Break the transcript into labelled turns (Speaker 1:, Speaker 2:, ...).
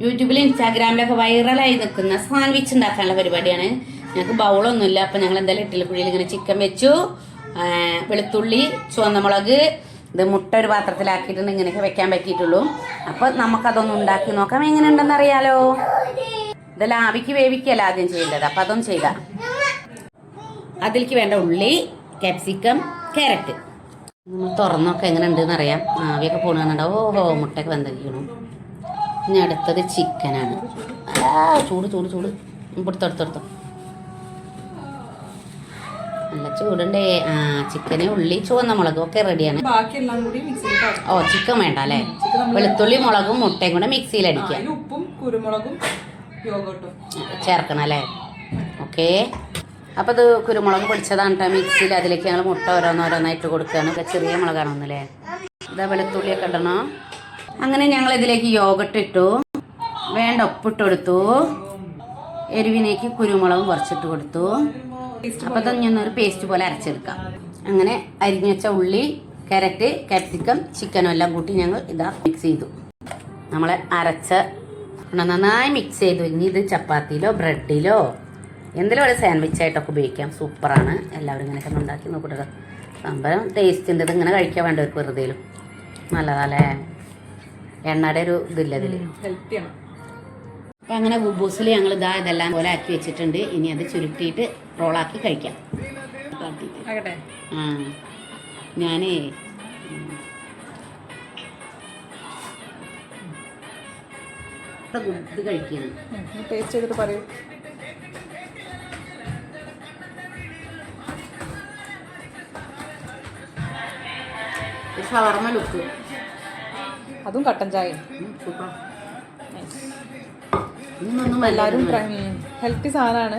Speaker 1: യൂട്യൂബിൽ ഇൻസ്റ്റാഗ്രാമിലൊക്കെ വൈറലായി നിൽക്കുന്ന സാൻഡ്വിച്ച് ഉണ്ടാക്കാനുള്ള പരിപാടിയാണ്. ഞങ്ങൾക്ക് ബൗളൊന്നുമില്ല. അപ്പം ഞങ്ങൾ എന്തായാലും ഇട്ടിലിക്കുഴിയിൽ ഇങ്ങനെ ചിക്കൻ വെച്ചു, വെളുത്തുള്ളി, ചുവന്ന മുളക്, ഇത് മുട്ട ഒരു പാത്രത്തിലാക്കിയിട്ടുണ്ട്. ഇങ്ങനെയൊക്കെ വെക്കാൻ പറ്റിയിട്ടുള്ളൂ. അപ്പോൾ നമുക്കതൊന്ന് ഉണ്ടാക്കി നോക്കാം എങ്ങനെ ഉണ്ടെന്ന് അറിയാലോ. ഇതെല്ലാം ആവിക്ക് വേവിക്കല്ല ആദ്യം ചെയ്യേണ്ടത്. അപ്പം അതൊന്നും ചെയ്താൽ അതിലേക്ക് വേണ്ട ഉള്ളി, ക്യാപ്സിക്കം, ക്യാരറ്റ് നമ്മൾ തുറന്നൊക്കെ എങ്ങനെ ഉണ്ടെന്ന് അറിയാം. ആവിയൊക്കെ പോകണുണ്ടാവും. ഓഹോ, മുട്ടയൊക്കെ വെന്തിരിക്കണം. ഇനി അടുത്തത് ചിക്കനാണ്. ചൂട് ചൂട് ചൂട് കൊടുത്തെടുത്തെടുത്തോ, നല്ല ചൂടുണ്ടേ. ചിക്കന്, ഉള്ളി, ചുവന്ന മുളകും ഒക്കെ റെഡിയാണ്. ഓ, ചിക്കൻ വേണ്ട അല്ലേ? വെളുത്തുള്ളി, മുളകും മുട്ടയും കൂടെ മിക്സിയിലടിക്കുക.
Speaker 2: ഉപ്പും കുരുമുളകും
Speaker 1: ചേർക്കണം അല്ലേ? ഓക്കെ. അപ്പോൾ ഇത് കുരുമുളക് പൊടിച്ചതാണ് കേട്ടോ മിക്സിയിൽ. അതിലേക്ക് ഞങ്ങൾ മുട്ട ഓരോന്നോരോന്നായിട്ട് കൊടുക്കുകയാണ്. ചെറിയ മുളകാണൊന്നല്ലേ? ഇതാ വെളുത്തുള്ളിയൊക്കെ ഇടണോ? അങ്ങനെ ഞങ്ങൾ ഇതിലേക്ക് യോഗട്ട് ഇട്ടു, വേണ്ട ഉപ്പിട്ട് കൊടുത്തു, എരിവിനേക്ക് കുരുമുളകും കുറച്ചിട്ട് കൊടുത്തു. അപ്പോൾ ഇതൊന്നൊരു പേസ്റ്റ് പോലെ അരച്ചെടുക്കാം. അങ്ങനെ അരിഞ്ഞു വെച്ച ഉള്ളി, ക്യാരറ്റ്, ക്യാപ്സിക്കം, ചിക്കനും എല്ലാം കൂട്ടി ഞങ്ങൾ ഇതാ മിക്സ് ചെയ്തു. നമ്മൾ അരച്ച നന്നായി മിക്സ് ചെയ്തു. ഇനി ഇത് ചപ്പാത്തിയിലോ ബ്രെഡിലോ എന്തെങ്കിലും ഒരു സാൻഡ്വിച്ച് ആയിട്ടൊക്കെ ഉപയോഗിക്കാം. സൂപ്പറാണ്. എല്ലാവരും ഇങ്ങനെയൊക്കെ ഉണ്ടാക്കി നോക്കിയിട്ട് സംഭവം ടേസ്റ്റ് ഉണ്ട്. ഇത് ഇങ്ങനെ കഴിക്കാൻ വേണ്ടവർക്ക് വെറുതെയും നല്ലതല്ലേ? എണ്ണയുടെ ഒരു ഇതില്ല ഇതിൽ,
Speaker 2: ഹെൽത്തിയാണ്.
Speaker 1: അപ്പം അങ്ങനെ ബൂബൂസിൽ ഞങ്ങൾ ഇതെല്ലാം പോലെ ആക്കി വെച്ചിട്ടുണ്ട്. ഇനി അത് ചുരുട്ടിയിട്ട് റോളാക്കി കഴിക്കാം. ഞാനേ ഇത് കഴിക്കുന്നു.
Speaker 2: ടേസ്റ്റ് ചെയ്തിട്ട് പറയൂ.
Speaker 1: ഷവർമ ലുക്ക്,
Speaker 2: അതും കട്ടൻ ചായ.
Speaker 1: സൂപ്പർ.
Speaker 2: എല്ലാവരും ഹെൽത്തി സാധനമാണ്.